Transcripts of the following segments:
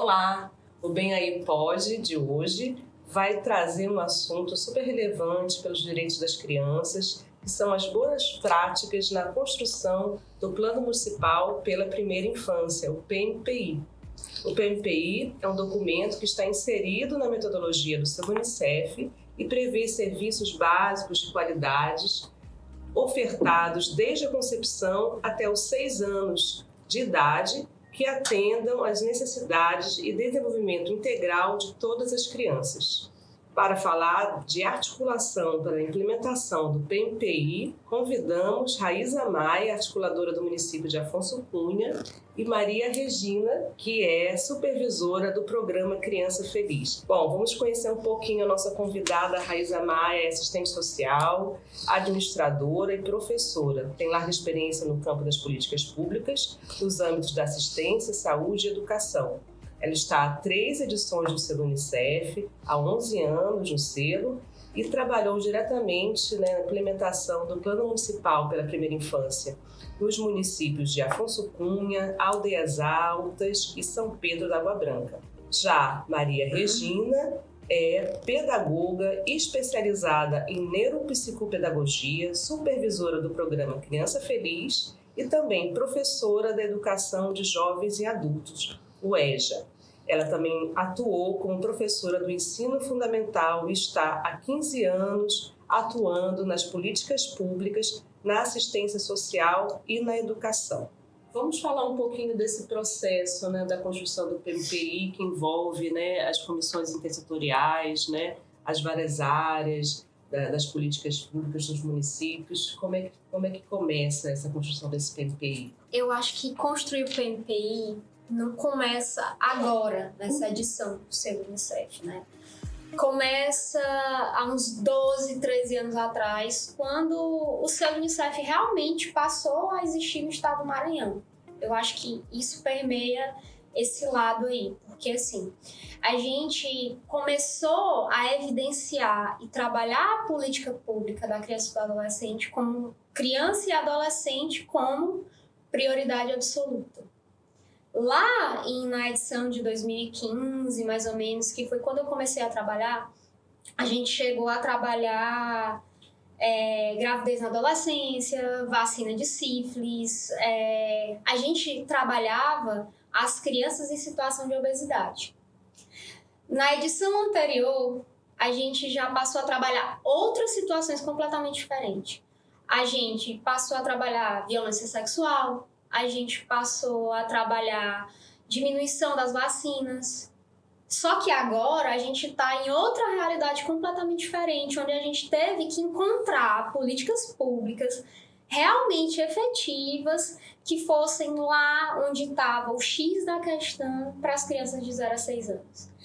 Olá! O Bem Aí Pode de hoje vai trazer um assunto super relevante pelos direitos das crianças, que são as boas práticas na construção do Plano Municipal pela Primeira Infância, o PMPI. O PMPI é um documento que está inserido na metodologia do seu Unicef e prevê serviços básicos de qualidades ofertados desde a concepção até os 6 anos de idade, que atendam às necessidades e desenvolvimento integral de todas as crianças. Para falar de articulação para a implementação do PMPI, convidamos Raíza Maia, articuladora do município de Afonso Cunha, e Maria Regina, que é supervisora do programa Criança Feliz. Bom, vamos conhecer um pouquinho a nossa convidada. Raíza Maia é assistente social, administradora e professora. Tem larga experiência no campo das políticas públicas, nos âmbitos da assistência, saúde e educação. Ela está há 3 edições do selo Unicef, há 11 anos no selo, e trabalhou diretamente na implementação do Plano Municipal pela Primeira Infância nos municípios de Afonso Cunha, Aldeias Altas e São Pedro da Água Branca. Já Maria Regina é pedagoga especializada em neuropsicopedagogia, supervisora do programa Criança Feliz e também professora da educação de jovens e adultos, o EJA. Ela também atuou como professora do ensino fundamental e está há 15 anos atuando nas políticas públicas, na assistência social e na educação. Vamos falar um pouquinho desse processo, da construção do PMPI, que envolve as comissões intersetoriais, as várias áreas das políticas públicas dos municípios. Como é que começa essa construção desse PMPI? Eu acho que construir o PMPI não começa agora, nessa edição do selo Unicef, Começa há uns 12, 13 anos atrás, quando o selo Unicef realmente passou a existir no estado do Maranhão. Eu acho que isso permeia esse lado aí, porque assim, a gente começou a evidenciar e trabalhar a política pública da criança e do adolescente como criança e adolescente como prioridade absoluta. Lá na edição de 2015, mais ou menos, que foi quando eu comecei a trabalhar, a gente chegou a trabalhar gravidez na adolescência, vacina de sífilis, a gente trabalhava as crianças em situação de obesidade. Na edição anterior, a gente já passou a trabalhar outras situações completamente diferentes. A gente passou a trabalhar violência sexual, a gente passou a trabalhar diminuição das vacinas. Só que agora a gente está em outra realidade completamente diferente, onde a gente teve que encontrar políticas públicas realmente efetivas que fossem lá onde estava o X da questão para as crianças de 0 a 6 anos.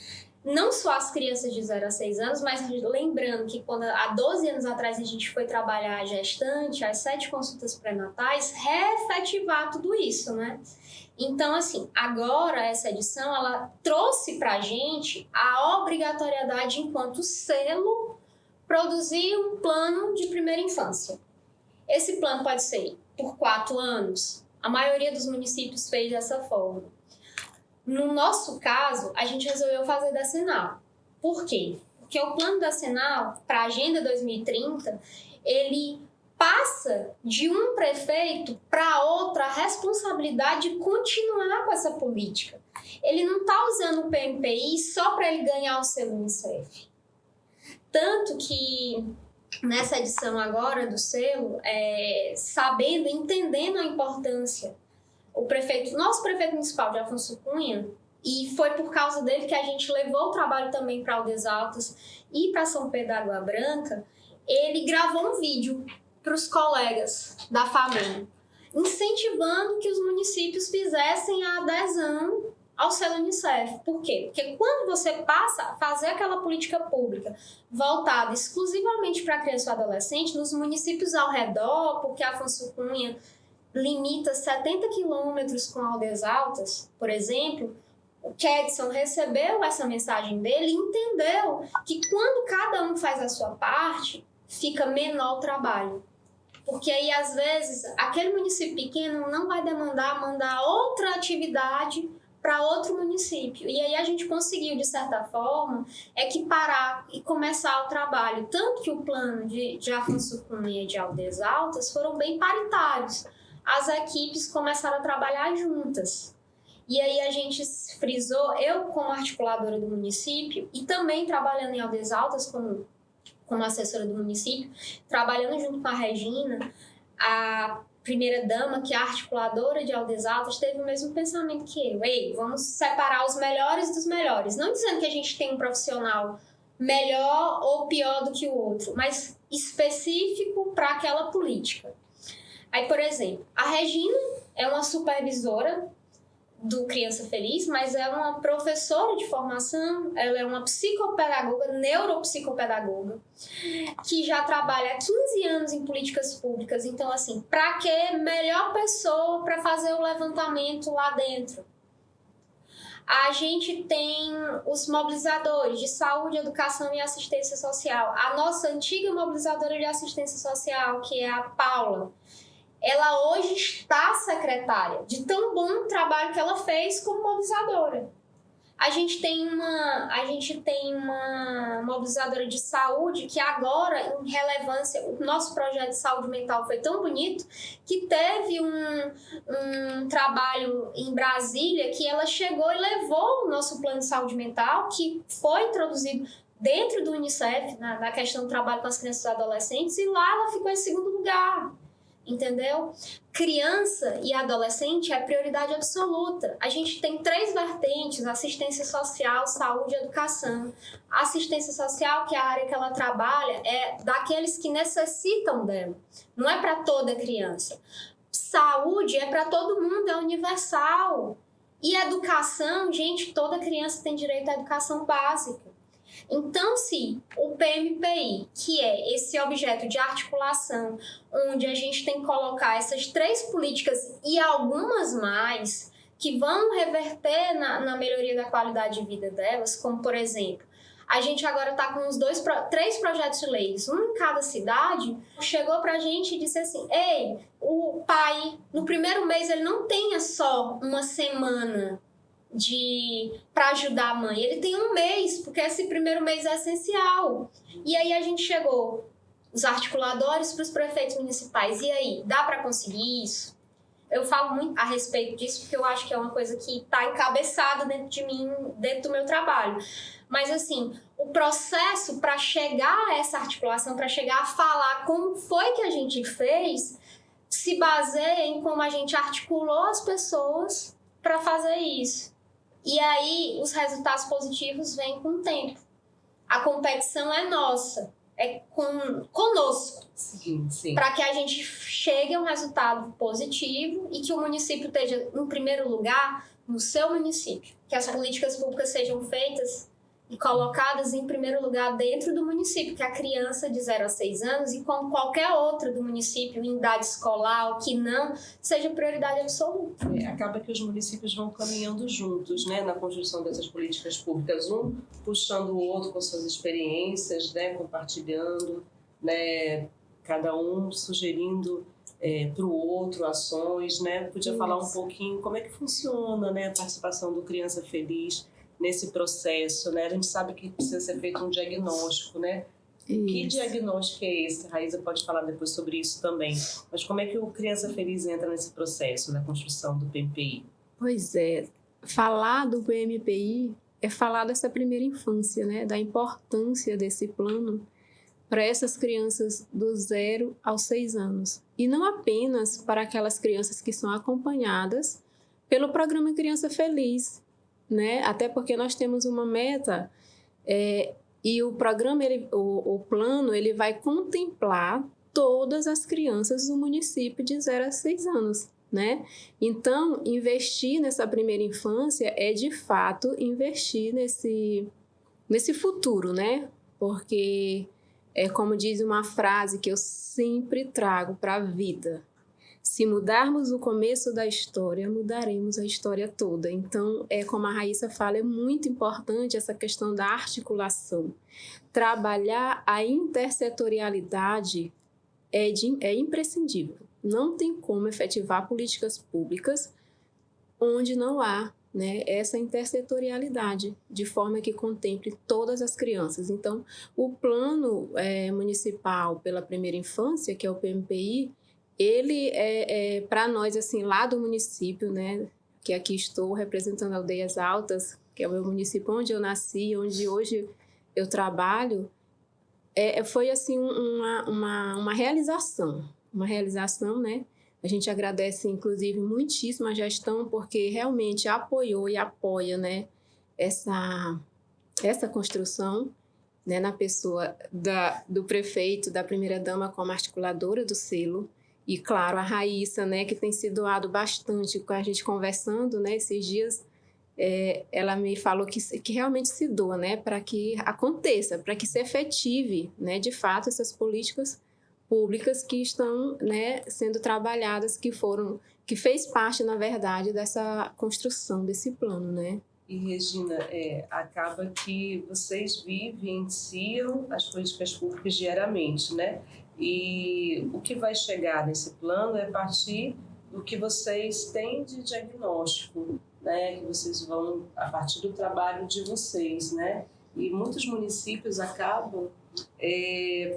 Não só as crianças de 0 a 6 anos, mas lembrando que quando há 12 anos atrás a gente foi trabalhar a gestante, as 7 consultas pré-natais, reefetivar tudo isso, Então, assim, agora essa edição, ela trouxe pra gente a obrigatoriedade enquanto selo produzir um plano de primeira infância. Esse plano pode ser por 4 anos, a maioria dos municípios fez dessa forma. No nosso caso, a gente resolveu fazer decenal. Por quê? Porque o plano decenal, para a Agenda 2030, ele passa de um prefeito para outro a responsabilidade de continuar com essa política. Ele não está usando o PMPI só para ele ganhar o selo Unicef. Tanto que nessa edição agora do selo, sabendo, entendendo a importância, nosso prefeito municipal de Afonso Cunha, e foi por causa dele que a gente levou o trabalho também para Aldeias Altas e para São Pedro da Água Branca, ele gravou um vídeo para os colegas da FAMEM, incentivando que os municípios fizessem a adesão ao selo Unicef. Por quê? Porque quando você passa a fazer aquela política pública voltada exclusivamente para a criança e o adolescente, nos municípios ao redor, porque Afonso Cunha limita 70 quilômetros com Aldeias Altas, por exemplo, o Kedson recebeu essa mensagem dele e entendeu que quando cada um faz a sua parte, fica menor o trabalho. Porque aí, às vezes, aquele município pequeno não vai mandar outra atividade para outro município. E aí a gente conseguiu, de certa forma, equiparar e começar o trabalho. Tanto que o plano de Afonso Cunha e de Aldeias Altas foram bem paritários. As equipes começaram a trabalhar juntas. E aí a gente frisou, eu como articuladora do município e também trabalhando em Aldeias Altas como assessora do município, trabalhando junto com a Regina, a primeira-dama, que é a articuladora de Aldeias Altas, teve o mesmo pensamento que eu. Ei, vamos separar os melhores dos melhores. Não dizendo que a gente tem um profissional melhor ou pior do que o outro, mas específico para aquela política. Aí, por exemplo, a Regina é uma supervisora do Criança Feliz, mas é uma professora de formação, ela é uma psicopedagoga, neuropsicopedagoga, que já trabalha há 15 anos em políticas públicas. Então, assim, para que melhor pessoa para fazer o levantamento lá dentro? A gente tem os mobilizadores de saúde, educação e assistência social. A nossa antiga mobilizadora de assistência social, que é a Paula, ela hoje está secretária, de tão bom trabalho que ela fez como mobilizadora. A gente tem uma mobilizadora de saúde que agora, em relevância, o nosso projeto de saúde mental foi tão bonito que teve um trabalho em Brasília que ela chegou e levou o nosso plano de saúde mental, que foi introduzido dentro do Unicef, na questão do trabalho com as crianças e adolescentes, e lá ela ficou em segundo lugar. Entendeu? Criança e adolescente é prioridade absoluta. A gente tem 3 vertentes: assistência social, saúde e educação. A assistência social, que é a área que ela trabalha, é daqueles que necessitam dela. Não é para toda criança. Saúde é para todo mundo, é universal. E educação, gente, toda criança tem direito à educação básica. Então, se o PMPI, que é esse objeto de articulação, onde a gente tem que colocar essas 3 políticas e algumas mais que vão reverter na melhoria da qualidade de vida delas, como, por exemplo, a gente agora está com 3 projetos de leis, um em cada cidade, chegou para a gente e disse assim: ei, o pai, no primeiro mês, ele não tenha só uma semana para ajudar a mãe, ele tem um mês, porque esse primeiro mês é essencial. E aí a gente chegou, os articuladores, para os prefeitos municipais. E aí, dá para conseguir isso? Eu falo muito a respeito disso, porque eu acho que é uma coisa que está encabeçada dentro de mim, dentro do meu trabalho. Mas, assim, o processo para chegar a essa articulação, para chegar a falar como foi que a gente fez, se baseia em como a gente articulou as pessoas para fazer isso. E aí, os resultados positivos vêm com o tempo. A competição é nossa, é conosco. Sim, sim. Para que a gente chegue a um resultado positivo e que o município esteja, em primeiro lugar, no seu município. Que as políticas públicas sejam feitas e colocadas em primeiro lugar dentro do município, que a criança de 0 a 6 anos, e como qualquer outra do município, em idade escolar ou que não, seja prioridade absoluta. Acaba que os municípios vão caminhando juntos, né, na construção dessas políticas públicas, um puxando o outro com suas experiências, né, compartilhando, né, cada um sugerindo para o outro ações, né? Podia falar um pouquinho como é que funciona, né, a participação do Criança Feliz nesse processo, né? A gente sabe que precisa ser feito um diagnóstico, né? Isso. Que diagnóstico é esse? A Raíza pode falar depois sobre isso também. Mas como é que o Criança Feliz entra nesse processo, na construção do PMPI? Pois é, falar do PMPI é falar dessa primeira infância, né? Da importância desse plano para essas crianças do 0 aos 6 anos. E não apenas para aquelas crianças que são acompanhadas pelo programa Criança Feliz, né? Até porque nós temos uma meta e o programa, o plano, ele vai contemplar todas as crianças do município de 0 a 6 anos, né? Então, investir nessa primeira infância é, de fato, investir nesse futuro, né? Porque, como diz uma frase que eu sempre trago para a vida: se mudarmos o começo da história, mudaremos a história toda. Então, como a Raíssa fala, é muito importante essa questão da articulação. Trabalhar a intersetorialidade é imprescindível. Não tem como efetivar políticas públicas onde não há né, essa intersetorialidade, de forma que contemple todas as crianças. Então, o plano municipal pela primeira infância, que é o PMPI, ele para nós, assim, lá do município, né, que aqui estou representando Aldeias Altas, que é o meu município onde eu nasci, onde hoje eu trabalho, foi assim uma realização, né? A gente agradece, inclusive, muitíssimo a gestão, porque realmente apoiou e apoia, né, essa construção, né, na pessoa do prefeito, da primeira-dama como articuladora do selo, e, claro, a Raíssa, né, que tem se doado bastante com a gente conversando, né, esses dias, ela me falou que realmente se doa, né, para que aconteça, para que se efetive, né, de fato, essas políticas públicas que estão, né, sendo trabalhadas, que fez parte, na verdade, dessa construção desse plano, né? E, Regina, acaba que vocês vivenciam as políticas públicas diariamente, né? E o que vai chegar nesse plano é a partir do que vocês têm de diagnóstico, né? Que vocês vão, a partir do trabalho de vocês, né? E muitos municípios acabam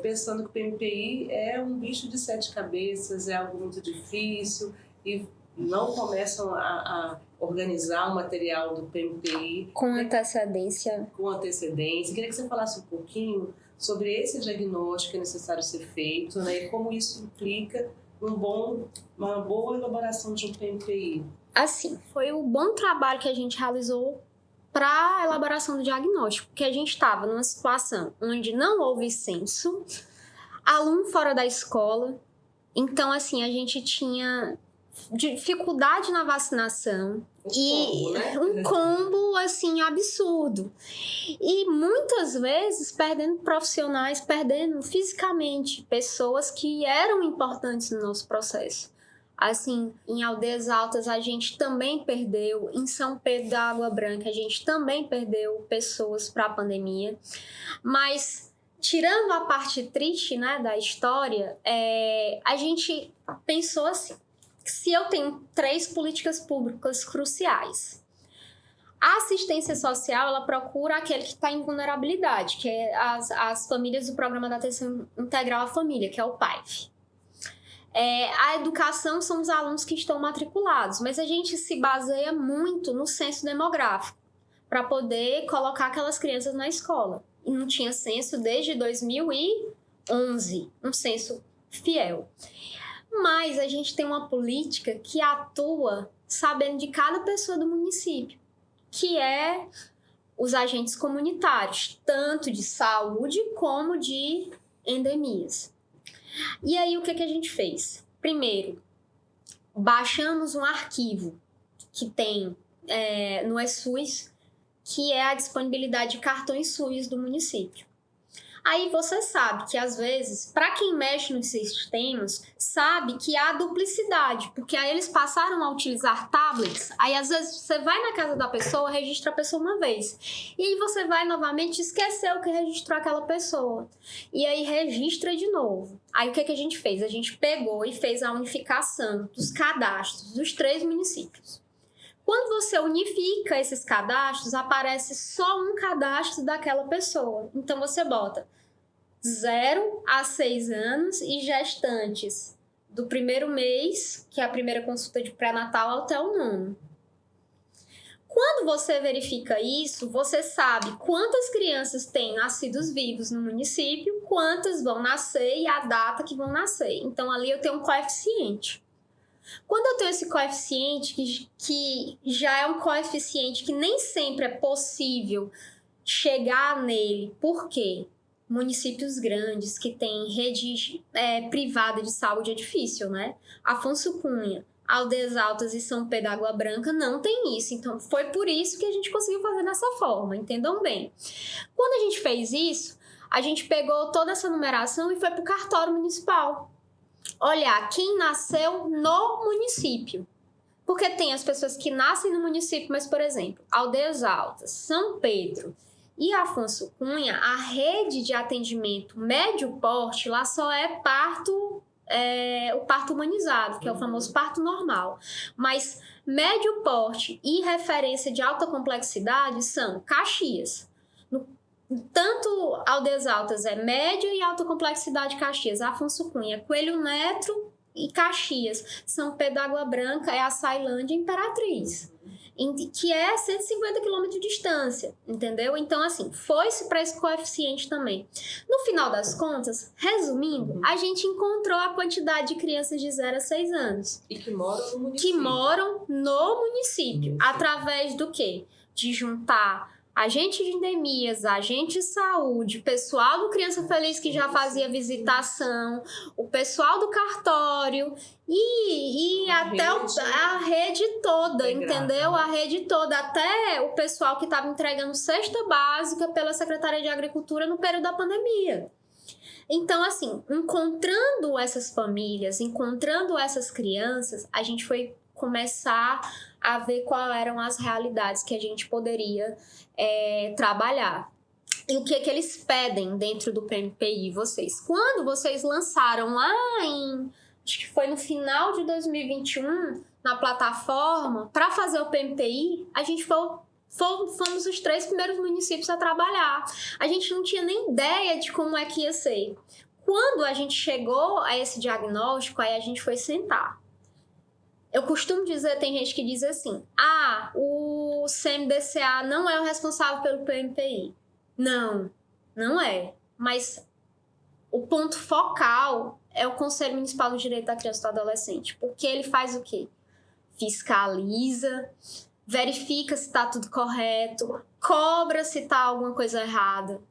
pensando que o PMPI é um bicho de 7 cabeças, é algo muito difícil e não começam a organizar o material do PMPI com antecedência. Queria que você falasse um pouquinho sobre esse diagnóstico que é necessário ser feito, né, e como isso implica uma boa elaboração de um PMPI. Assim, foi o bom trabalho que a gente realizou para a elaboração do diagnóstico, porque a gente estava numa situação onde não houve censo, aluno fora da escola, então, assim, a gente tinha dificuldade na vacinação um combo, assim, absurdo. E muitas vezes perdendo profissionais, perdendo fisicamente pessoas que eram importantes no nosso processo. Assim, em Aldeias Altas a gente também perdeu, em São Pedro da Água Branca a gente também perdeu pessoas para a pandemia, mas tirando a parte triste, né, da história, a gente pensou assim, se eu tenho 3 políticas públicas cruciais, a assistência social, ela procura aquele que está em vulnerabilidade, que é as famílias do Programa da Atenção Integral à Família, que é o PAIF. A educação são os alunos que estão matriculados, mas a gente se baseia muito no censo demográfico para poder colocar aquelas crianças na escola. E não tinha censo desde 2011, um censo fiel. Mas a gente tem uma política que atua sabendo de cada pessoa do município, que é os agentes comunitários, tanto de saúde como de endemias. E aí, o que a gente fez? Primeiro, baixamos um arquivo que tem no eSUS, que é a disponibilidade de cartões SUS do município. Aí você sabe que, às vezes, para quem mexe nos sistemas, sabe que há duplicidade, porque aí eles passaram a utilizar tablets, aí às vezes você vai na casa da pessoa, registra a pessoa uma vez, e aí você vai novamente esquecer o que registrou aquela pessoa, e aí registra de novo. Aí o que a gente fez? A gente pegou e fez a unificação dos cadastros dos 3 municípios. Quando você unifica esses cadastros, aparece só um cadastro daquela pessoa. Então, você bota 0 a 6 anos e gestantes do primeiro mês, que é a primeira consulta de pré-natal, até o 9º. Quando você verifica isso, você sabe quantas crianças têm nascidos vivos no município, quantas vão nascer e a data que vão nascer. Então, ali eu tenho um coeficiente. Quando eu tenho esse coeficiente, que já é um coeficiente que nem sempre é possível chegar nele, por quê? Municípios grandes que têm rede privada de saúde é difícil, né? Afonso Cunha, Aldeias Altas e São Pedro da Água Branca não tem isso. Então, foi por isso que a gente conseguiu fazer dessa forma, entendam bem. Quando a gente fez isso, a gente pegou toda essa numeração e foi para o cartório municipal olhar quem nasceu no município. Porque tem as pessoas que nascem no município, mas, por exemplo, Aldeias Altas, São Pedro e Afonso Cunha, a rede de atendimento médio porte lá só é parto o parto humanizado, que é o famoso parto normal. Mas médio porte e referência de alta complexidade são Caxias. Tanto Aldeias Altas é média e alta complexidade Caxias. Afonso Cunha, Coelho Neto e Caxias. São Pedro da Água Branca é a Açailândia Imperatriz, que é 150 km de distância, entendeu? Então, assim, foi-se para esse coeficiente também. No final das contas, resumindo, a gente encontrou a quantidade de crianças de 0 a 6 anos. E que moram no município. Que moram no município. Através do quê? De juntar agente de endemias, agente de saúde, pessoal do Criança Feliz que já fazia visitação, o pessoal do cartório e até a rede toda, entendeu? A rede toda, até o pessoal que estava entregando cesta básica pela Secretaria de Agricultura no período da pandemia. Então, assim, encontrando essas famílias, encontrando essas crianças, a gente foi começar a ver quais eram as realidades que a gente poderia trabalhar. E o que eles pedem dentro do PMPI, vocês? Quando vocês lançaram lá acho que foi no final de 2021, na plataforma, para fazer o PMPI, a gente fomos os 3 primeiros municípios a trabalhar. A gente não tinha nem ideia de como é que ia ser. Quando a gente chegou a esse diagnóstico, aí a gente foi sentar. Eu costumo dizer, tem gente que diz assim, o CMDCA não é o responsável pelo PMPI. Não, não é. Mas o ponto focal é o Conselho Municipal do Direito da Criança e do Adolescente. Porque ele faz o quê? Fiscaliza, verifica se está tudo correto, cobra se está alguma coisa errada.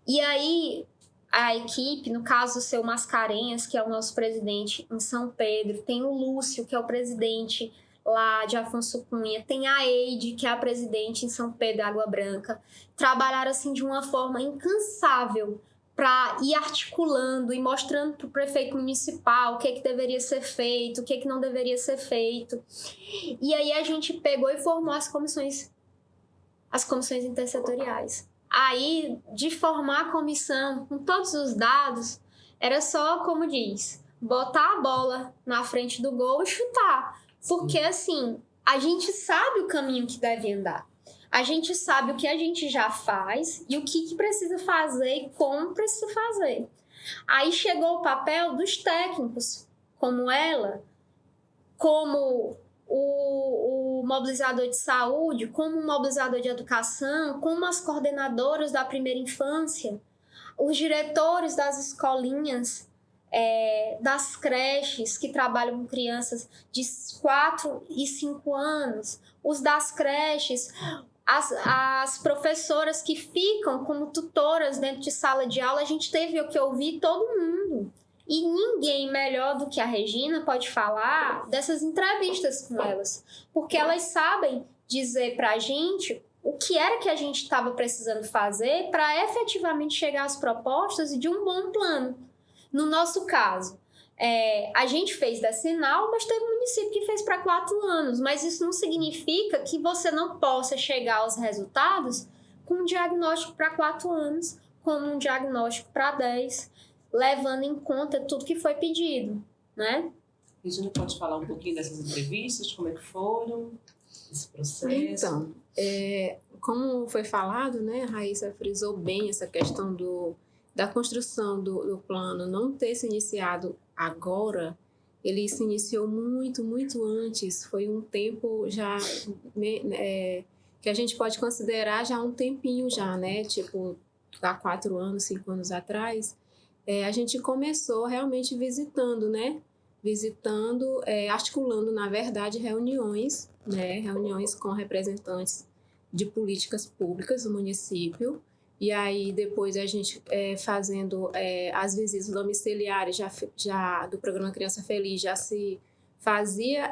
E aí, a equipe, no caso o seu Mascarenhas, que é o nosso presidente em São Pedro, tem o Lúcio, que é o presidente lá de Afonso Cunha, tem a Eide, que é a presidente em São Pedro, Água Branca, trabalharam assim de uma forma incansável para ir articulando e mostrando para o prefeito municipal o que deveria ser feito, o que não deveria ser feito. E aí a gente pegou e formou as comissões intersetoriais. Aí, de formar a comissão com todos os dados, era só, como diz, botar a bola na frente do gol e chutar. Porque, assim, a gente sabe o caminho que deve andar. A gente sabe o que a gente já faz e o que precisa fazer e como precisa fazer. Aí chegou o papel dos técnicos, como ela, como o mobilizador de saúde, como o mobilizador de educação, como as coordenadoras da primeira infância, os diretores das escolinhas, das creches que trabalham com crianças de 4 e 5 anos, os das creches, as professoras que ficam como tutoras dentro de sala de aula. A gente teve que ouvir todo mundo. E ninguém melhor do que a Regina pode falar dessas entrevistas com elas. Porque elas sabem dizer pra gente o que era que a gente estava precisando fazer para efetivamente chegar às propostas de um bom plano. No nosso caso, a gente fez decenal, mas teve um município que fez para 4 anos. Mas isso não significa que você não possa chegar aos resultados com um diagnóstico para 4 anos, como um diagnóstico para 10, levando em conta tudo que foi pedido, né? Regina, pode falar um pouquinho dessas entrevistas, como é que foram, esse processo? Então, como foi falado, né, a Raíssa frisou bem essa questão da construção do plano não ter se iniciado agora. Ele se iniciou muito, muito antes. Foi um tempo já que a gente pode considerar já um tempinho já, né? Tipo, há 4 anos, 5 anos atrás, a gente começou realmente visitando, né? Articulando, na verdade, reuniões, né? Reuniões com representantes de políticas públicas do município. E aí, depois, a gente fazendo as visitas domiciliares já do programa Criança Feliz, já se fazia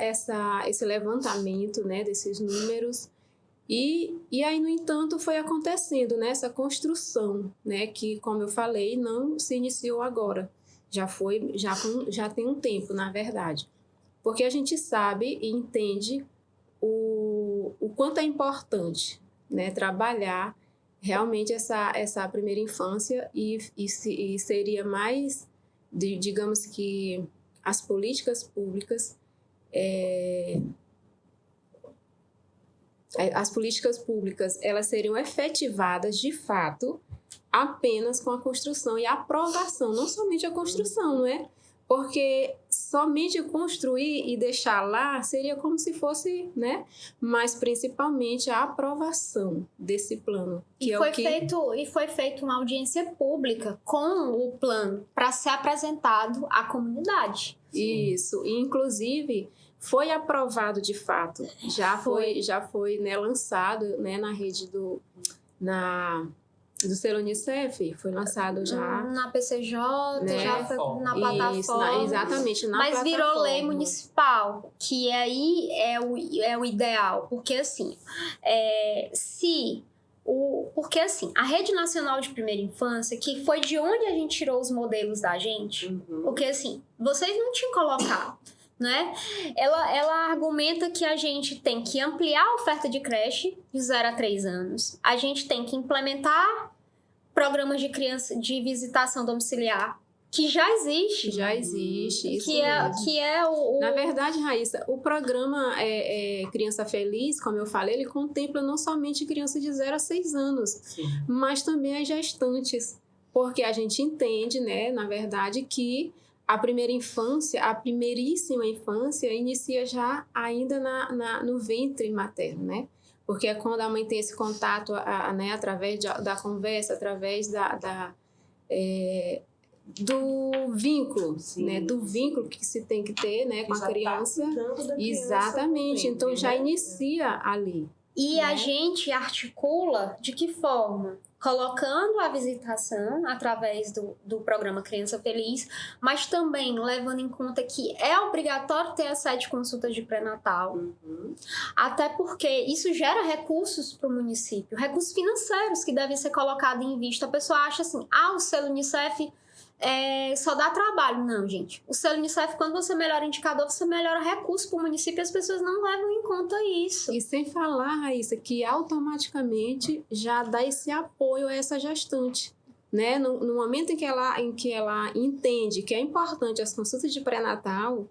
esse levantamento, né, desses números. E aí, no entanto, foi acontecendo, né, essa construção, né, que, como eu falei, não se iniciou agora. Já tem um tempo, na verdade. Porque a gente sabe e entende o quanto é importante, né, trabalhar realmente essa primeira infância e seria mais digamos que as políticas públicas elas seriam efetivadas de fato apenas com a construção e a aprovação, não somente a construção, não é? Porque somente construir e deixar lá seria como se fosse, né? Mas principalmente a aprovação desse plano. Foi feita uma audiência pública com o plano para ser apresentado à comunidade. Isso, e inclusive foi aprovado de fato, já foi né, lançado, né, na rede do selo Unicef, foi lançado já. Na PCJ, né? já foi na plataforma. Exatamente, na mas plataforma. Virou lei municipal, que aí é o ideal. Porque assim, porque assim, a Rede Nacional de Primeira Infância, que foi de onde a gente tirou os modelos da gente, porque assim, vocês não tinham colocado, né? Ela argumenta que a gente tem que ampliar a oferta de creche de 0 a 3 anos. A gente tem que implementar programas de visitação domiciliar, que já existe. Já existe, isso que é o... Na verdade, Raíssa, o programa Criança Feliz, como eu falei, ele contempla não somente crianças de 0 a 6 anos, sim, mas também as gestantes, porque a gente entende, né, na verdade, que a primeiríssima infância inicia já ainda no ventre materno, né? Porque é quando a mãe tem esse contato, né, através da conversa, através do vínculo, né? Do vínculo que se tem que ter, né, com a criança. Exatamente, então já inicia ali. E né? A gente articula de que forma? Colocando a visitação através do programa Criança Feliz, mas também levando em conta que é obrigatório ter as 7 consultas de pré-natal, até porque isso gera recursos para o município, recursos financeiros que devem ser colocados em vista. A pessoa acha assim, o selo Unicef só dá trabalho. Não, gente. O selo Unicef, quando você melhora o indicador, você melhora recurso para o município e as pessoas não levam em conta isso. E sem falar, Raíssa, que automaticamente já dá esse apoio a essa gestante, né? No momento em que ela entende que é importante as consultas de pré-natal,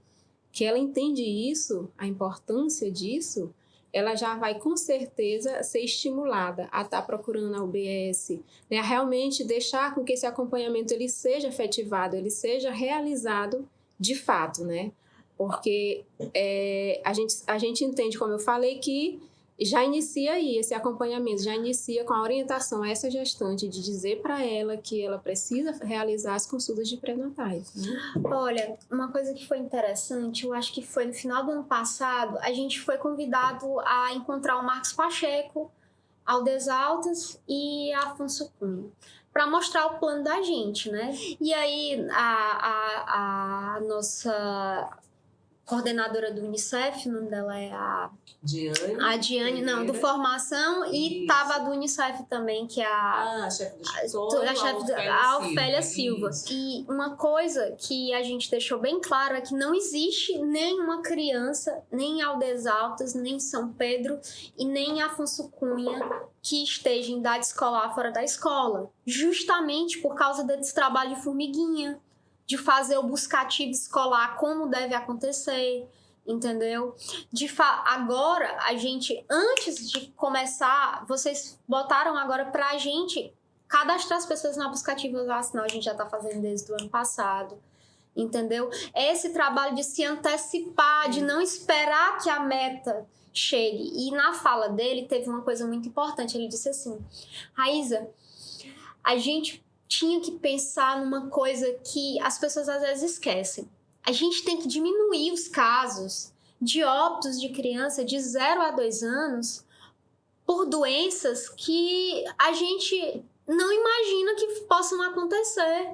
que ela entende isso, a importância disso, ela já vai com certeza ser estimulada a estar procurando a UBS, né? A realmente deixar com que esse acompanhamento ele seja efetivado, ele seja realizado de fato, né? Porque a gente entende, como eu falei, que já inicia aí esse acompanhamento, já inicia com a orientação a essa gestante de dizer para ela que ela precisa realizar as consultas de pré-natais. Né? Olha, uma coisa que foi interessante, eu acho que foi no final do ano passado, a gente foi convidado a encontrar o Marcos Pacheco, Aldes Altas e Afonso Cunha, para mostrar o plano da gente, né? E aí a nossa coordenadora do Unicef, o nome dela é a Diane, não, do Formação, e estava do Unicef também, que é a chefe a Ofélia Silva. E uma coisa que a gente deixou bem claro é que não existe nenhuma criança, nem Aldes Altas, nem São Pedro e nem Afonso Cunha que esteja em idade escolar fora da escola, justamente por causa desse trabalho de formiguinha, de fazer o buscativo escolar como deve acontecer, entendeu? Agora, a gente, antes de começar, vocês botaram agora pra gente cadastrar as pessoas na buscativa vacinal, a gente já tá fazendo desde o ano passado, entendeu? Esse trabalho de se antecipar, de não esperar que a meta chegue. E na fala dele, teve uma coisa muito importante, ele disse assim, Raíssa, a gente tinha que pensar numa coisa que as pessoas às vezes esquecem. A gente tem que diminuir os casos de óbitos de criança de 0 a 2 anos por doenças que a gente não imagina que possam acontecer.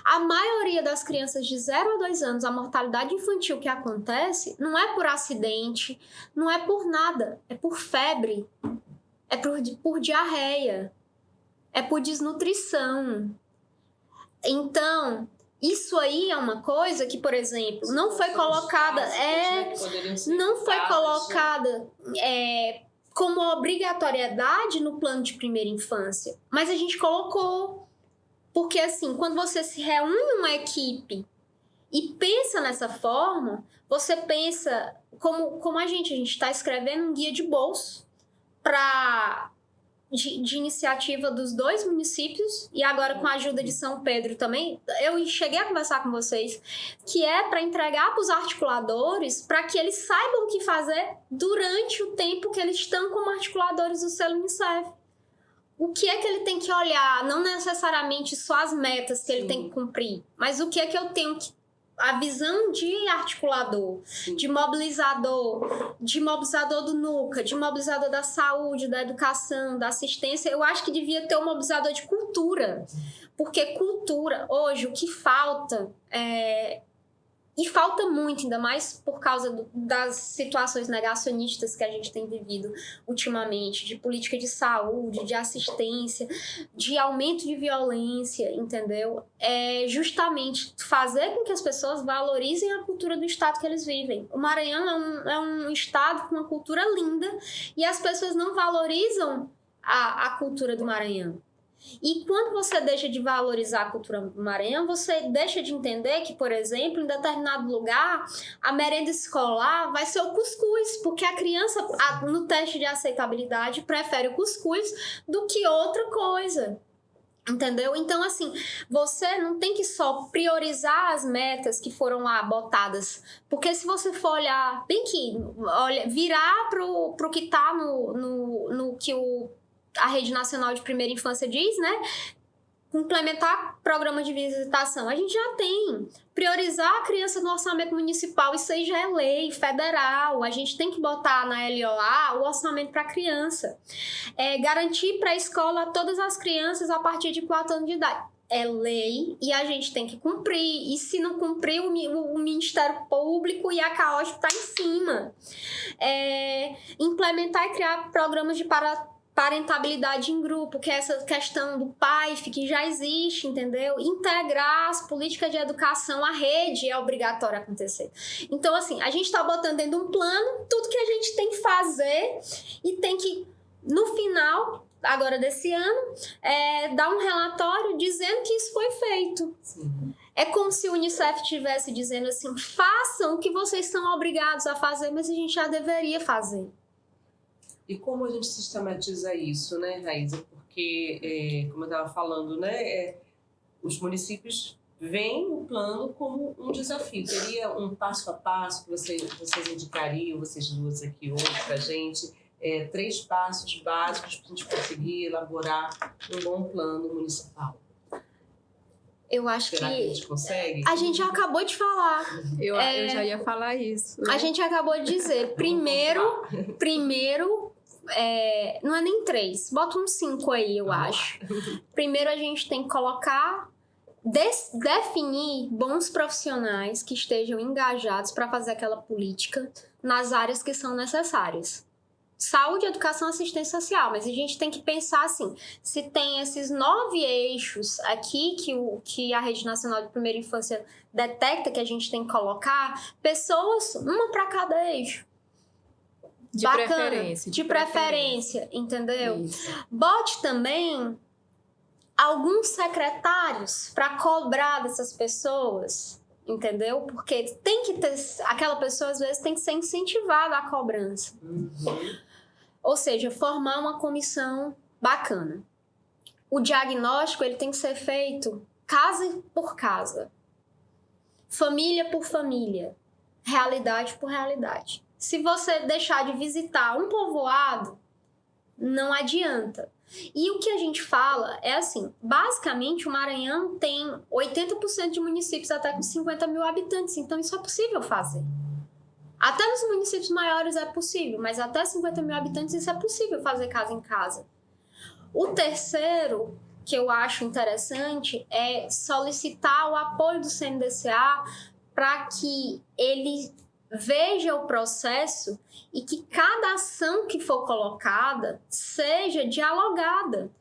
A maioria das crianças de 0 a 2 anos, a mortalidade infantil que acontece não é por acidente, não é por nada, é por febre, é por diarreia. É por desnutrição. Então, isso aí é uma coisa que, por exemplo, não foi colocada, como obrigatoriedade no plano de primeira infância, mas a gente colocou. Porque, assim, quando você se reúne uma equipe e pensa nessa forma, você pensa como a gente está escrevendo um guia de bolso de iniciativa dos 2 municípios e agora com a ajuda de São Pedro também. Eu cheguei a conversar com vocês, que é para entregar para os articuladores para que eles saibam o que fazer durante o tempo que eles estão como articuladores do selo Unicef. O que é que ele tem que olhar? Não necessariamente só as metas que ele tem que cumprir, mas o que é que eu tenho que... A visão de articulador, de mobilizador do NUCA, de mobilizador da saúde, da educação, da assistência, eu acho que devia ter um mobilizador de cultura. Porque cultura, hoje, o que falta e falta muito, ainda mais por causa das situações negacionistas que a gente tem vivido ultimamente, de política de saúde, de assistência, de aumento de violência, entendeu? É justamente fazer com que as pessoas valorizem a cultura do estado que eles vivem. O Maranhão é um estado com uma cultura linda e as pessoas não valorizam a cultura do Maranhão. E quando você deixa de valorizar a cultura do Maranhão, você deixa de entender que, por exemplo, em determinado lugar, a merenda escolar vai ser o cuscuz, porque a criança, no teste de aceitabilidade, prefere o cuscuz do que outra coisa. Entendeu? Então, assim, você não tem que só priorizar as metas que foram lá botadas, porque se você for olhar bem que, virar pro que tá no que a Rede Nacional de Primeira Infância diz, né? Implementar programa de visitação. A gente já tem. Priorizar a criança no orçamento municipal, isso aí já é lei federal. A gente tem que botar na LOA o orçamento para a criança. Garantir para a escola todas as crianças a partir de 4 anos de idade. É lei e a gente tem que cumprir. E se não cumprir, o Ministério Público e a CAOSP está em cima. Implementar e criar programas de parentabilidade em grupo, que é essa questão do PAIF, que já existe, entendeu? Integrar as políticas de educação, a rede é obrigatório acontecer. Então, assim, a gente está botando dentro de um plano tudo que a gente tem que fazer e tem que, no final, agora desse ano, dar um relatório dizendo que isso foi feito. Sim. É como se o Unicef estivesse dizendo assim, façam o que vocês são obrigados a fazer, mas a gente já deveria fazer. E como a gente sistematiza isso, né, Raíza? Porque, como eu estava falando, né, os municípios veem o plano como um desafio. Teria um passo a passo que vocês indicariam, vocês duas aqui hoje, para a gente, 3 passos básicos para a gente conseguir elaborar um bom plano municipal. Eu acho Será que a gente consegue? A gente já acabou de falar. Eu já ia falar isso. A gente acabou de dizer. Primeiro, não é nem 3, bota uns 5 aí, eu acho. Primeiro a gente tem que colocar, definir bons profissionais que estejam engajados para fazer aquela política nas áreas que são necessárias. Saúde, educação, assistência social, mas a gente tem que pensar assim, se tem esses 9 eixos aqui que a Rede Nacional de Primeira Infância detecta que a gente tem que colocar, pessoas, uma para cada eixo. De preferência, entendeu? Isso. Bote também alguns secretários para cobrar dessas pessoas, entendeu? Porque tem que ter, aquela pessoa às vezes tem que ser incentivada à cobrança. Ou seja, formar uma comissão bacana. O diagnóstico ele tem que ser feito casa por casa, família por família, realidade por realidade. Se você deixar de visitar um povoado, não adianta. E o que a gente fala é assim, basicamente o Maranhão tem 80% de municípios até com 50 mil habitantes, então isso é possível fazer. Até nos municípios maiores é possível, mas até 50 mil habitantes isso é possível fazer casa em casa. O terceiro, que eu acho interessante, é solicitar o apoio do CNDCA para que ele veja o processo e que cada ação que for colocada seja dialogada.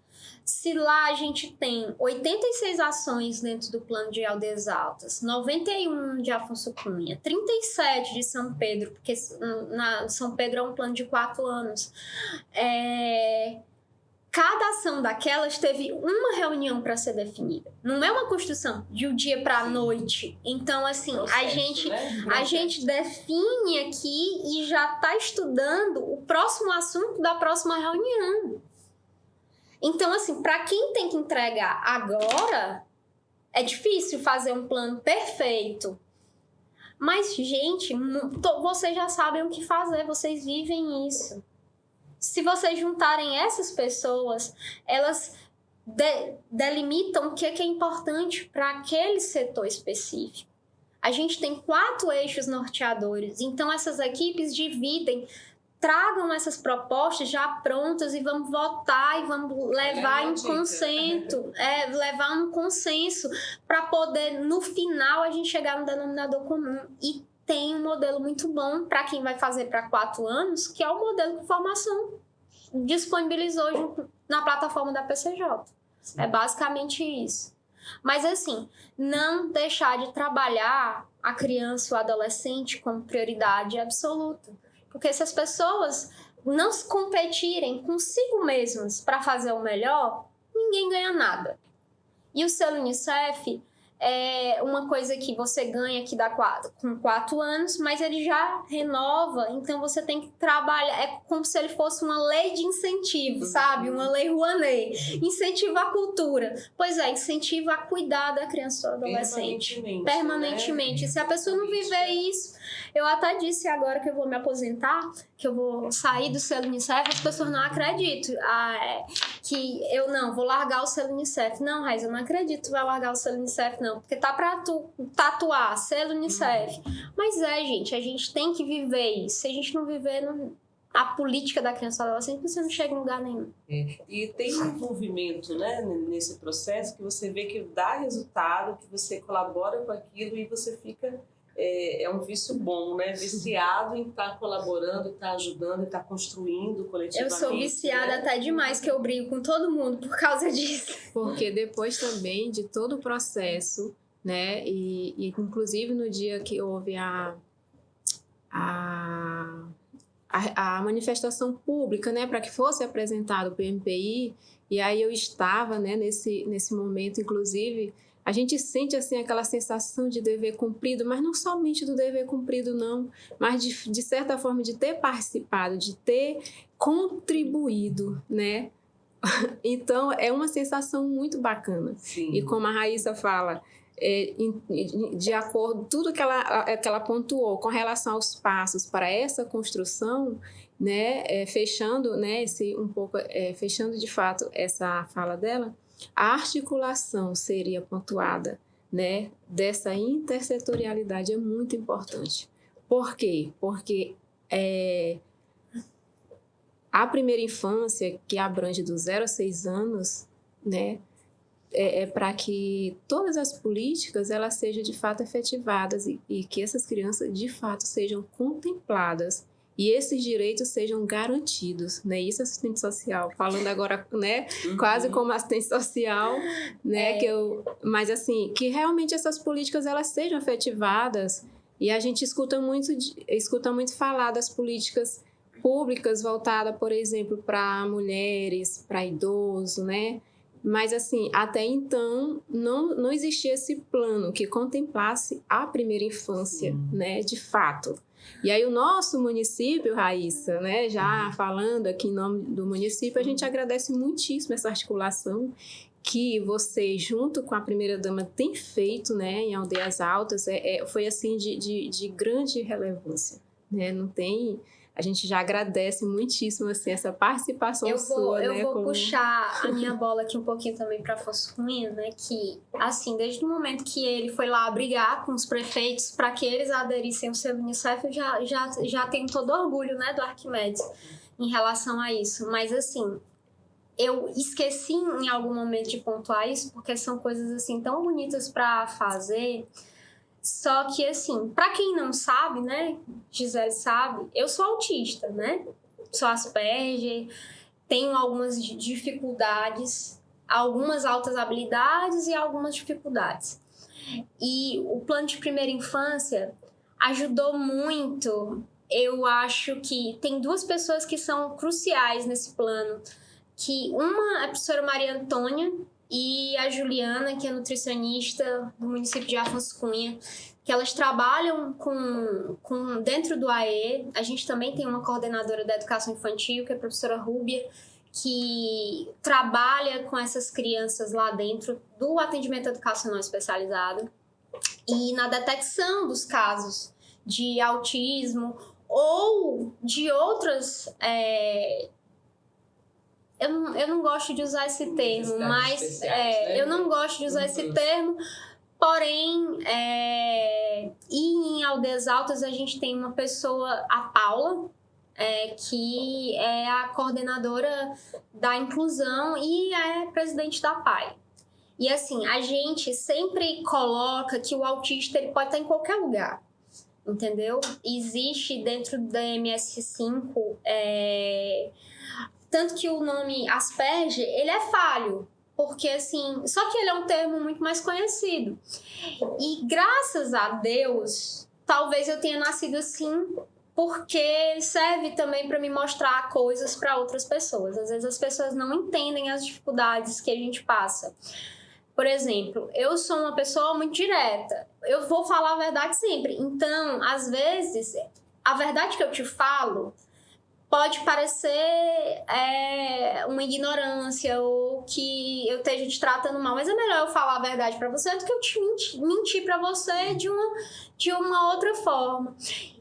Se lá a gente tem 86 ações dentro do plano de Aldeias Altas, 91 de Afonso Cunha, 37 de São Pedro, porque São Pedro é um plano de 4 anos. cada ação daquelas teve uma reunião para ser definida. Não é uma construção de um dia para a noite. Então, assim, a gente define aqui e já está estudando o próximo assunto da próxima reunião. Então, assim, para quem tem que entregar agora, é difícil fazer um plano perfeito. Mas, gente, vocês já sabem o que fazer, vocês vivem isso. Se vocês juntarem essas pessoas, elas delimitam o que é importante para aquele setor específico. A gente tem 4 eixos norteadores, então essas equipes dividem, tragam essas propostas já prontas e vamos votar e vamos levar em consenso, levar um consenso para poder, no final, a gente chegar no denominador comum. E tem um modelo muito bom para quem vai fazer para 4 anos, que é o modelo de formação. Disponibilizou na plataforma da PCJ. Sim. É basicamente isso. Mas, assim, não deixar de trabalhar a criança ou adolescente como prioridade absoluta. Porque se as pessoas não se competirem consigo mesmas para fazer o melhor, ninguém ganha nada. E o selo Unicef é uma coisa que você ganha que dá com 4 anos, mas ele já renova, então você tem que trabalhar, é como se ele fosse uma lei de incentivo, sabe? Uma lei Rouanet. Incentiva a cultura. Pois é, incentiva a cuidar da criança ou adolescente. Permanentemente. Né? Se a pessoa não viver isso, eu até disse agora que eu vou me aposentar, que eu vou sair do selo Unicef, as pessoas não acreditam. Que eu não, vou largar o selo Unicef. Não, Raiz, eu não acredito que tu vai largar o selo Unicef, não. Porque tá pra tu tatuar, selo Unicef. Mas gente, a gente tem que viver isso. Se a gente não viver a política da criança e adolescente, você não chega em lugar nenhum. E tem um envolvimento, né, nesse processo que você vê que dá resultado, que você colabora com aquilo e você fica... É um vício bom, né? Viciado em estar colaborando, estar ajudando, estar construindo coletivamente. Eu sou viciada, né? Até demais, que eu brigo com todo mundo por causa disso. Porque depois também de todo o processo, né? E inclusive no dia que houve a manifestação pública, né? Para que fosse apresentado o PMPI, e aí eu estava, né? Nesse momento, inclusive... A gente sente, assim, aquela sensação de dever cumprido, mas não somente do dever cumprido, não, mas de certa forma de ter participado, de ter contribuído, né? Então, é uma sensação muito bacana. Sim. E como a Raíssa fala, de acordo com tudo que ela pontuou com relação aos passos para essa construção, né? Fechando, né? Fechando de fato essa fala dela, a articulação seria pontuada, né, dessa intersetorialidade é muito importante. Por quê? Porque a primeira infância, que abrange do 0 a 6 anos, né, para que todas as políticas elas sejam de fato efetivadas e que essas crianças de fato sejam contempladas e esses direitos sejam garantidos, né? Isso é assistente social, falando agora, né? Quase como assistente social, né? Mas assim, que realmente essas políticas elas sejam efetivadas e a gente escuta muito falar das políticas públicas voltadas, por exemplo, para mulheres, para idosos, né? Mas assim, até então não existia esse plano que contemplasse a primeira infância, né? De fato. E aí o nosso município, Raíssa, né, já falando aqui em nome do município, a gente agradece muitíssimo essa articulação que você, junto com a primeira-dama, tem feito, né, em Aldeias Altas. Foi assim de grande relevância, né? Não tem... A gente já agradece muitíssimo assim, essa participação sua. Eu vou puxar a minha bola aqui um pouquinho também para Afonso Cunha, né? Que, assim, desde o momento que ele foi lá brigar com os prefeitos para que eles aderissem ao selo Unicef, eu já tenho todo orgulho, né, do Arquimedes em relação a isso. Mas, assim, eu esqueci em algum momento de pontuar isso, porque são coisas, assim, tão bonitas para fazer... Só que, assim, pra quem não sabe, né, Gisele sabe, eu sou autista, né? Sou Asperger, tenho algumas dificuldades, algumas altas habilidades e algumas dificuldades. E o plano de primeira infância ajudou muito. Eu acho que tem 2 pessoas que são cruciais nesse plano, que uma é a professora Maria Antônia e a Juliana, que é nutricionista do município de Afonso Cunha, que elas trabalham com dentro do AE. A gente também tem uma coordenadora da educação infantil, que é a professora Rúbia, que trabalha com essas crianças lá dentro do atendimento educacional especializado e na detecção dos casos de autismo ou de outras... Eu não gosto de usar esse termo, mas eu não gosto de usar esse termo, porém, e em Aldeias Altas a gente tem uma pessoa, a Paula, que é a coordenadora da inclusão e é presidente da PAI. E assim, a gente sempre coloca que o autista ele pode estar em qualquer lugar, entendeu? Existe dentro da MS5, tanto que o nome Asperger, ele é falho, porque assim, só que ele é um termo muito mais conhecido. E graças a Deus, talvez eu tenha nascido assim, porque serve também para me mostrar coisas para outras pessoas. Às vezes as pessoas não entendem as dificuldades que a gente passa. Por exemplo, eu sou uma pessoa muito direta. Eu vou falar a verdade sempre. Então, às vezes, a verdade que eu te falo pode parecer uma ignorância ou que eu esteja te tratando mal, mas é melhor eu falar a verdade para você do que eu te mentir para você de uma outra forma.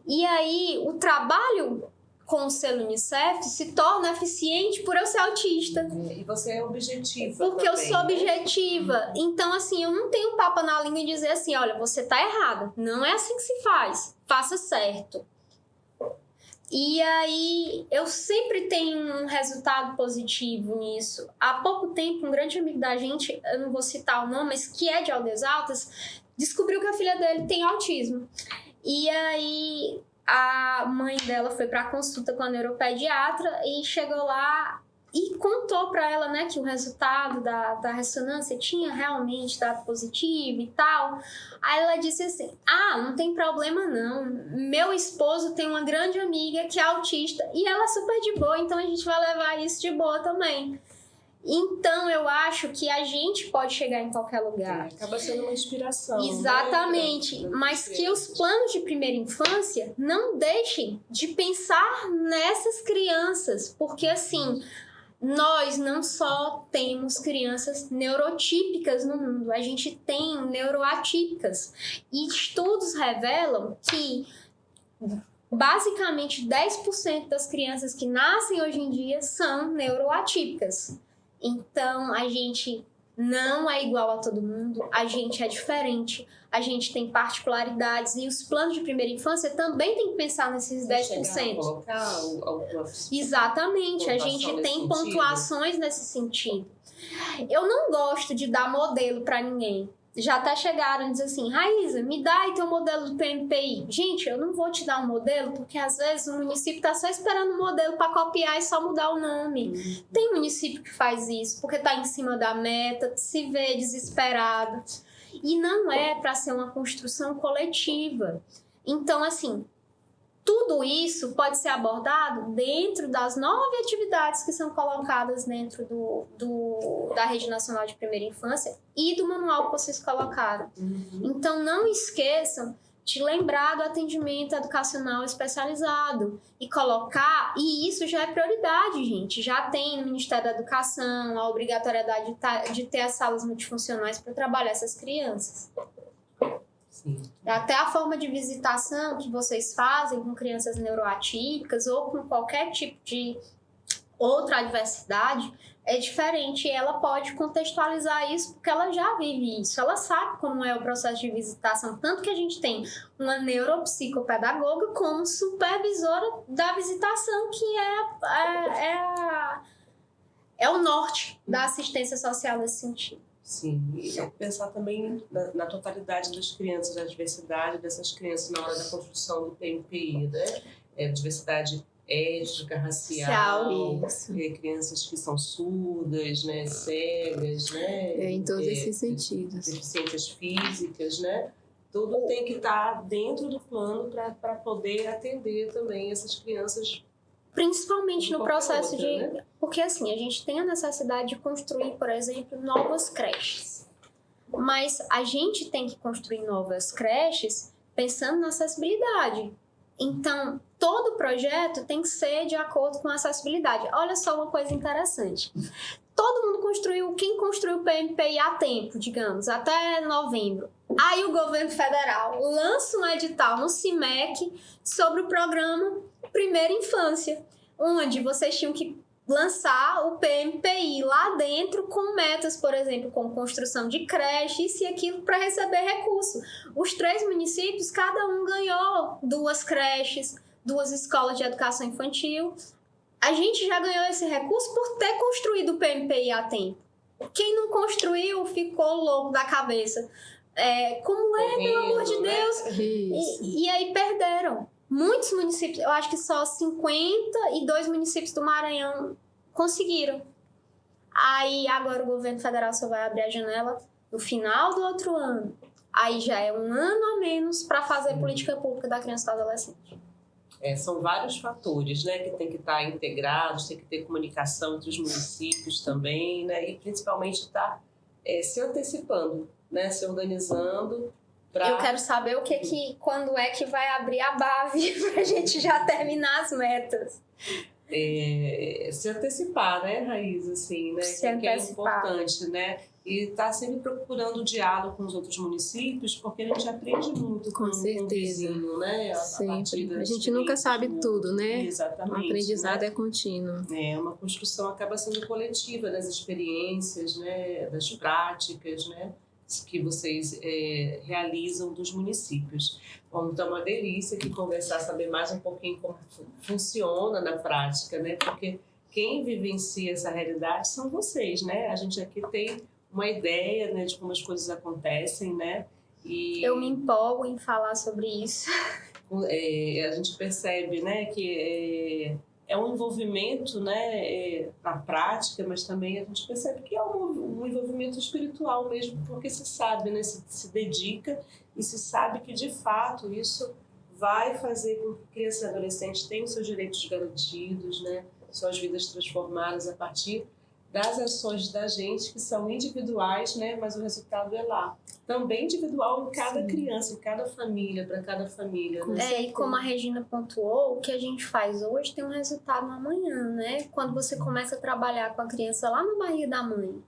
E aí, o trabalho com o selo Unicef se torna eficiente por eu ser autista. E você é objetiva. Porque também, eu sou objetiva. Então, assim, eu não tenho papo na língua e dizer assim, olha, você tá errada. Não é assim que se faz. Faça certo. E aí, eu sempre tenho um resultado positivo nisso. Há pouco tempo, um grande amigo da gente, eu não vou citar o nome, mas que é de Aldeias Altas, descobriu que a filha dele tem autismo. E aí, a mãe dela foi para consulta com a neuropediatra e chegou lá e contou para ela, né, que o resultado da ressonância tinha realmente dado positivo e tal. Aí ela disse assim, não tem problema não, meu esposo tem uma grande amiga que é autista e ela é super de boa, então a gente vai levar isso de boa também. Então, eu acho que a gente pode chegar em qualquer lugar. Acaba sendo uma inspiração. Exatamente. Né? Mas que os planos de primeira infância não deixem de pensar nessas crianças. Porque, assim, nós não só temos crianças neurotípicas no mundo, a gente tem neuroatípicas. E estudos revelam que basicamente 10% das crianças que nascem hoje em dia são neuroatípicas. Então, a gente não é igual a todo mundo, a gente é diferente, a gente tem particularidades e os planos de primeira infância também tem que pensar nesses 10%. Exatamente, a gente tem pontuações nesse sentido. Eu não gosto de dar modelo para ninguém. Já até chegaram e dizer assim, Raíza, me dá aí teu modelo do PMPI. Gente, eu não vou te dar um modelo, porque às vezes o município está só esperando o modelo para copiar e só mudar o nome. Tem município que faz isso, porque está em cima da meta, se vê desesperado. E não é para ser uma construção coletiva. Então, assim, tudo isso pode ser abordado dentro das 9 atividades que são colocadas dentro da Rede Nacional de Primeira Infância e do manual que vocês colocaram. Então, não esqueçam de lembrar do atendimento educacional especializado e colocar, e isso já é prioridade, gente. Já tem no Ministério da Educação a obrigatoriedade de ter as salas multifuncionais para trabalhar essas crianças. Sim. Até a forma de visitação que vocês fazem com crianças neuroatípicas ou com qualquer tipo de outra adversidade é diferente. E ela pode contextualizar isso porque ela já vive isso. Ela sabe como é o processo de visitação. Tanto que a gente tem uma neuropsicopedagoga como supervisora da visitação, que é o norte da assistência social nesse sentido. Sim, e pensar também na totalidade das crianças, da diversidade dessas crianças na hora da construção do PMPI, né? Diversidade étnica, racial, crianças que são surdas, né? Cegas, né? Em todos esses sentidos. Deficiências físicas, né? Tudo tem que estar dentro do plano para poder atender também essas crianças Principalmente no processo outra, de... né? Porque assim, a gente tem a necessidade de construir, por exemplo, novas creches. Mas a gente tem que construir novas creches pensando na acessibilidade. Então, todo projeto tem que ser de acordo com a acessibilidade. Olha só uma coisa interessante. Todo mundo construiu, quem construiu o PMPI a tempo, digamos, até novembro. Aí o governo federal lança um edital no CIMEC sobre o programa Primeira Infância, onde vocês tinham que lançar o PMPI lá dentro com metas, por exemplo, como construção de creche, isso e aquilo, para receber recurso. Os 3 municípios, cada um ganhou 2 creches, 2 escolas de educação infantil. A gente já ganhou esse recurso por ter construído o PMPI a tempo. Quem não construiu ficou louco da cabeça. Como é, pelo amor de Deus? E aí perderam. Muitos municípios, eu acho que só 52 municípios do Maranhão conseguiram. Aí agora o governo federal só vai abrir a janela no final do outro ano. Aí já é um ano a menos para fazer política pública da criança e do adolescente. São vários fatores, né, que tem que estar integrados, tem que ter comunicação entre os municípios também, né, e principalmente estar se antecipando, né, se organizando. Eu quero saber quando é que vai abrir a BAV para a gente já terminar as metas. Se antecipar, né, Raíza, assim, né, que é importante, né, e estar sempre procurando diálogo com os outros municípios, porque a gente aprende muito com o vizinho, né, a gente nunca sabe tudo, né? Exatamente. O aprendizado né? É contínuo. Uma construção acaba sendo coletiva das experiências, né, das práticas, né, que vocês realizam dos municípios. Bom, então é uma delícia aqui conversar, saber mais um pouquinho como funciona na prática, né? Porque quem vivencia essa realidade são vocês, né? A gente aqui tem uma ideia, né, de como as coisas acontecem, né? E eu me empolgo em falar sobre isso. A gente percebe, né, que é um envolvimento, né, na prática, mas também a gente percebe que é um envolvimento espiritual mesmo, porque se sabe, né, se dedica e se sabe que, de fato, isso vai fazer com que crianças e adolescentes tenham seus direitos garantidos, né, suas vidas transformadas a partir das ações da gente, que são individuais, né, mas o resultado é lá. Também individual em cada criança, em cada família, para cada família. Né? E como a Regina pontuou, o que a gente faz hoje tem um resultado amanhã, né? Quando você começa a trabalhar com a criança lá na barriga da mãe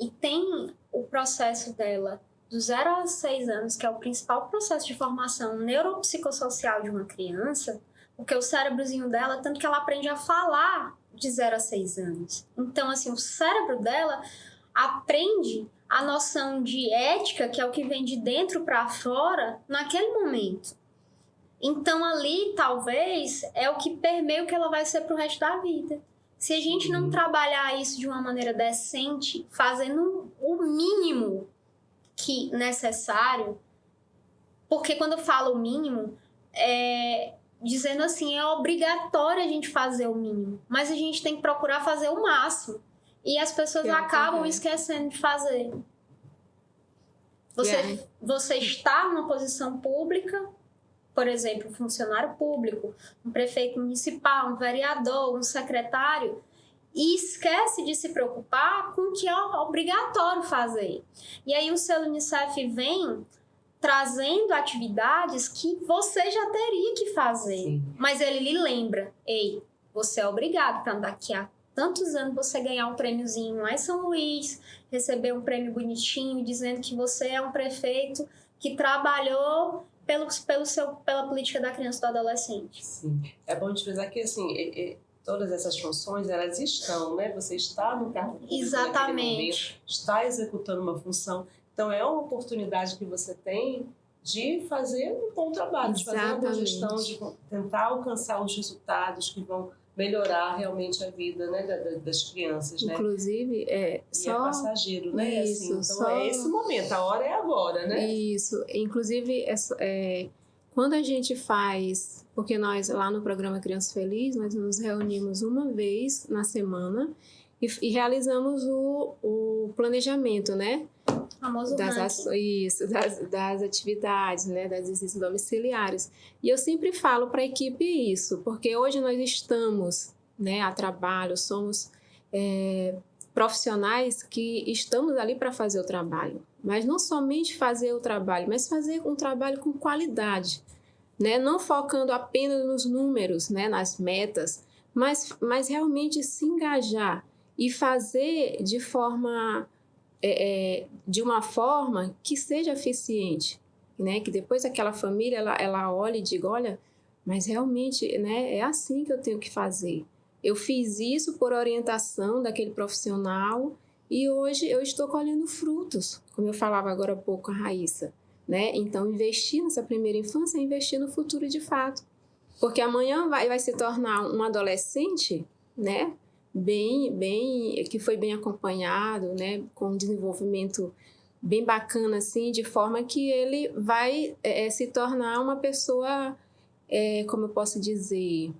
e tem o processo dela do 0 a 6 anos, que é o principal processo de formação neuropsicossocial de uma criança, porque o cérebrozinho dela, tanto que ela aprende a falar de 0 a 6 anos. Então, assim, o cérebro dela aprende a noção de ética, que é o que vem de dentro para fora, naquele momento. Então, ali, talvez, é o que permeia o que ela vai ser pro resto da vida. Se a gente não trabalhar isso de uma maneira decente, fazendo o mínimo que necessário, porque quando eu falo o mínimo, dizendo assim, é obrigatório a gente fazer o mínimo, mas a gente tem que procurar fazer o máximo. E as pessoas acabam esquecendo de fazer. Você está numa posição pública, por exemplo, um funcionário público, um prefeito municipal, um vereador, um secretário, e esquece de se preocupar com o que é obrigatório fazer. E aí o selo Unicef vem trazendo atividades que você já teria que fazer. Sim. Mas ele lhe lembra, ei, você é obrigado para daqui a tantos anos você ganhar um prêmiozinho lá em São Luís, receber um prêmio bonitinho, dizendo que você é um prefeito que trabalhou pela política da criança e do adolescente. Sim. É bom te frisar que, assim, todas essas funções, elas estão, né? Você está no cargo público. Exatamente. Momento, está executando uma função. Então, é uma oportunidade que você tem de fazer um bom trabalho, de fazer uma boa gestão, de tentar alcançar os resultados que vão melhorar realmente a vida, né, das crianças, né? Inclusive, só... é passageiro, né? Isso, assim, então é esse momento, a hora é agora, né? Isso, inclusive, quando a gente faz, porque nós lá no programa Criança Feliz, nós nos reunimos uma vez na semana e realizamos o planejamento, né? Famoso das atividades, né, das visitas domiciliares. E eu sempre falo para a equipe isso, porque hoje nós estamos, né, a trabalho, somos profissionais que estamos ali para fazer o trabalho, mas não somente fazer o trabalho, mas fazer um trabalho com qualidade, né, não focando apenas nos números, né, nas metas, mas realmente se engajar e fazer de uma forma que seja eficiente, né? Que depois aquela família ela olhe e diga, olha, mas realmente, né, é assim que eu tenho que fazer. Eu fiz isso por orientação daquele profissional e hoje eu estou colhendo frutos, como eu falava agora há pouco a Raíssa, né? Então, investir nessa primeira infância é investir no futuro de fato. Porque amanhã vai se tornar um adolescente, né? Que foi bem acompanhado, né? Com um desenvolvimento bem bacana, assim, de forma que ele vai se tornar uma pessoa, como eu posso dizer...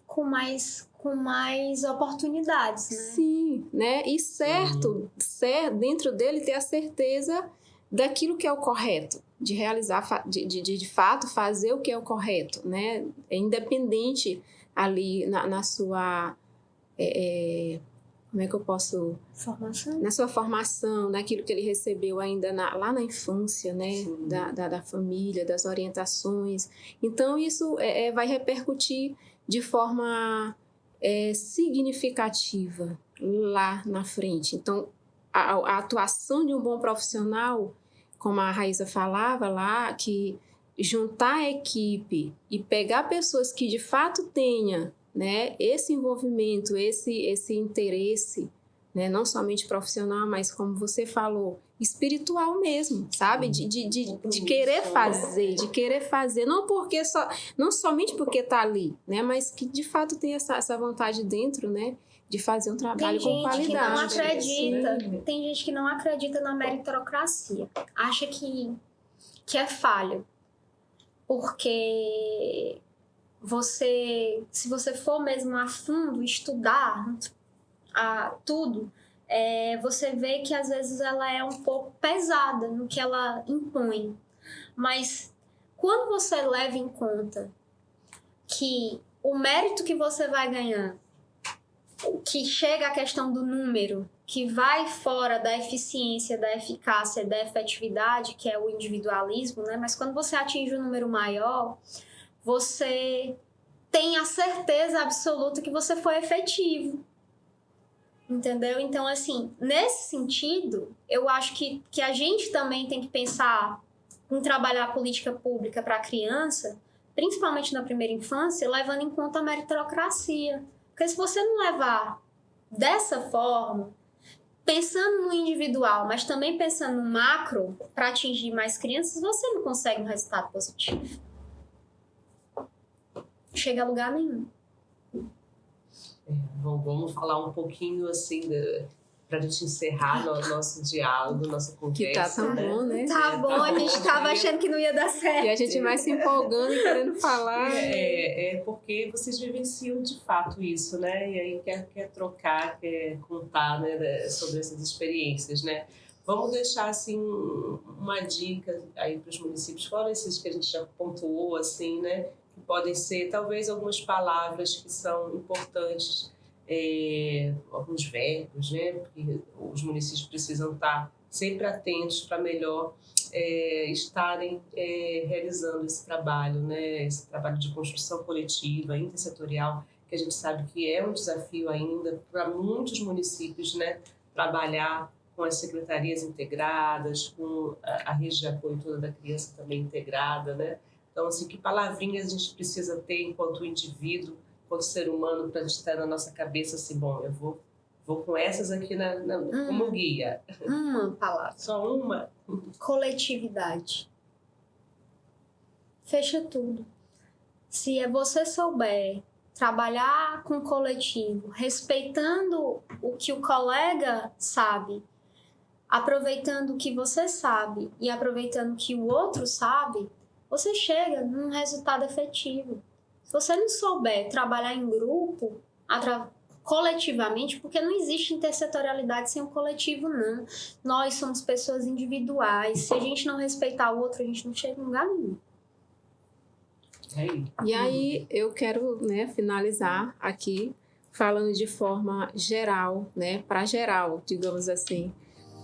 Com mais oportunidades, né? Sim, né? E certo, dentro dele ter a certeza daquilo que é o correto, de realizar, de fato fazer o que é o correto, né? É independente ali na sua, como é que eu posso... Formação. Na sua formação, naquilo que ele recebeu ainda lá na infância, né? Da família, das orientações. Então, isso vai repercutir de forma significativa lá na frente. Então, a atuação de um bom profissional, como a Raíssa falava lá, que juntar a equipe e pegar pessoas que de fato tenham, né, esse envolvimento, esse interesse, né, não somente profissional, mas como você falou, espiritual mesmo, sabe? De querer fazer, não somente porque está ali, né, mas que de fato tem essa vontade dentro, né, de fazer um trabalho com qualidade. Tem gente que não acredita na meritocracia. Acha que é falho. Porque se você for mesmo a fundo estudar tudo, você vê que às vezes ela é um pouco pesada no que ela impõe. Mas quando você leva em conta que o mérito que você vai ganhar, que chega à questão do número, que vai fora da eficiência, da eficácia, da efetividade, que é o individualismo, né? Mas quando você atinge um número maior, você tem a certeza absoluta que você foi efetivo. Entendeu? Então, assim, nesse sentido, eu acho que a gente também tem que pensar em trabalhar a política pública para a criança, principalmente na primeira infância, levando em conta a meritocracia. Porque se você não levar dessa forma, pensando no individual, mas também pensando no macro, para atingir mais crianças, você não consegue um resultado positivo. Chega a lugar nenhum. Vamos falar um pouquinho assim para a gente encerrar nosso diálogo, nossa conversa. Que tá tão bom, né? Tá bom, a gente tava achando que não ia dar certo. E a gente vai se empolgando e querendo falar. Porque vocês vivenciam de fato isso, né? E aí quer trocar, quer contar, né, sobre essas experiências, né? Vamos deixar assim uma dica aí para os municípios, fora esses que a gente já pontuou, assim, né? Que podem ser talvez algumas palavras que são importantes, alguns verbos, né? Porque os municípios precisam estar sempre atentos para melhor estarem realizando esse trabalho, né? Esse trabalho de construção coletiva, intersetorial, que a gente sabe que é um desafio ainda para muitos municípios, né? Trabalhar com as secretarias integradas, com a rede de apoio toda da criança também integrada, né? Então, assim, que palavrinhas a gente precisa ter enquanto indivíduo, enquanto ser humano, para a gente estar na nossa cabeça assim, bom, eu vou com essas aqui como guia. Uma palavra. Só uma? Coletividade. Fecha tudo. Se você souber trabalhar com o coletivo, respeitando o que o colega sabe, aproveitando o que você sabe e aproveitando o que o outro sabe, você chega num resultado efetivo. Se você não souber trabalhar em grupo, coletivamente, porque não existe intersetorialidade sem o coletivo, não. Nós somos pessoas individuais. Se a gente não respeitar o outro, a gente não chega em lugar nenhum. E aí eu quero, né, finalizar aqui falando de forma geral, né, para geral, digamos assim,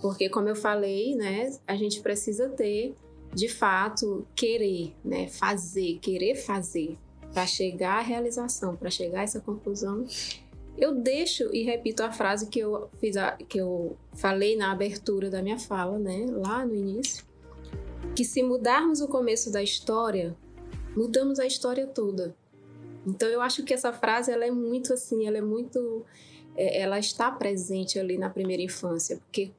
porque como eu falei, né, a gente precisa ter, de fato, querer, né, querer fazer para chegar à realização, para chegar a essa conclusão. Eu deixo e repito a frase que eu falei na abertura da minha fala, né, lá no início, que se mudarmos o começo da história, mudamos a história toda. Então eu acho que essa frase ela é muito assim, ela está presente ali na primeira infância, porque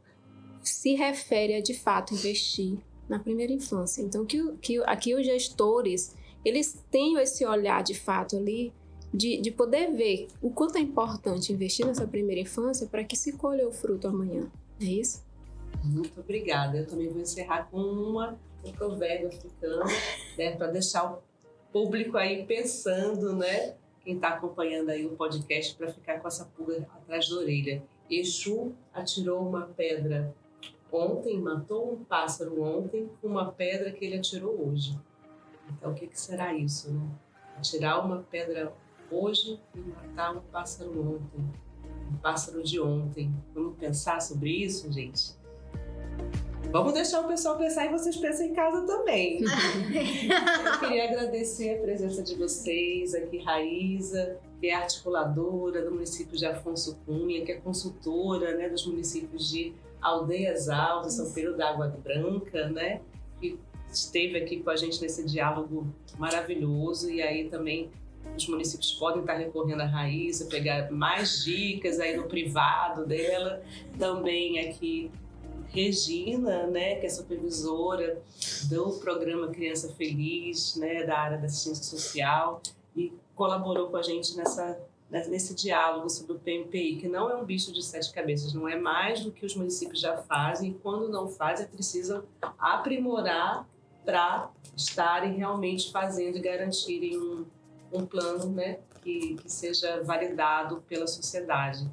se refere a de fato investir na primeira infância. Então que aqui os gestores eles tenham esse olhar de fato ali de poder ver o quanto é importante investir nessa primeira infância para que se colha o fruto amanhã. É isso? Muito obrigada. Eu também vou encerrar com um provérbio africano, né, para deixar o público aí pensando, né? Quem está acompanhando aí o podcast para ficar com essa pulga atrás da orelha. Exu atirou uma pedra ontem, matou um pássaro ontem com uma pedra que ele atirou hoje. Então, o que será isso, né? Atirar uma pedra hoje e matar um pássaro ontem. Um pássaro de ontem. Vamos pensar sobre isso, gente? Vamos deixar o pessoal pensar e vocês pensam em casa também. Eu queria agradecer a presença de vocês aqui, Raíza, que é articuladora do município de Afonso Cunha, que é consultora, né, dos municípios de Aldeias Altas, São Pedro da Água Branca, né, que esteve aqui com a gente nesse diálogo maravilhoso. E aí também os municípios podem estar recorrendo à Raíza, pegar mais dicas aí no privado dela. Também aqui Regina, né, que é supervisora do programa Criança Feliz, né, da área da assistência social, e colaborou com a gente nesse diálogo sobre o PMPI, que não é um bicho de 7 cabeças, não é mais do que os municípios já fazem, e quando não fazem, precisam aprimorar para estarem realmente fazendo e garantirem um plano, né, que seja validado pela sociedade.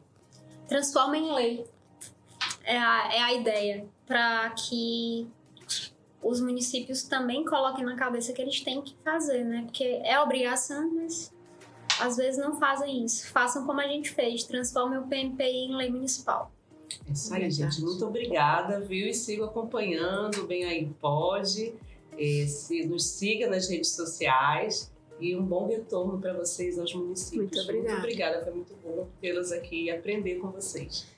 Transforma em lei. É a ideia, para que os municípios também coloquem na cabeça que eles têm que fazer, né? Porque é obrigação, mas às vezes não fazem isso. Façam como a gente fez, transformem o PMPI em lei municipal. É isso aí, gente. Muito obrigada, viu? E siga acompanhando, Bem Aí Pode. Nos siga nas redes sociais e um bom retorno para vocês aos municípios. Muito obrigada. Muito obrigada, foi muito bom tê-las aqui e aprender com vocês.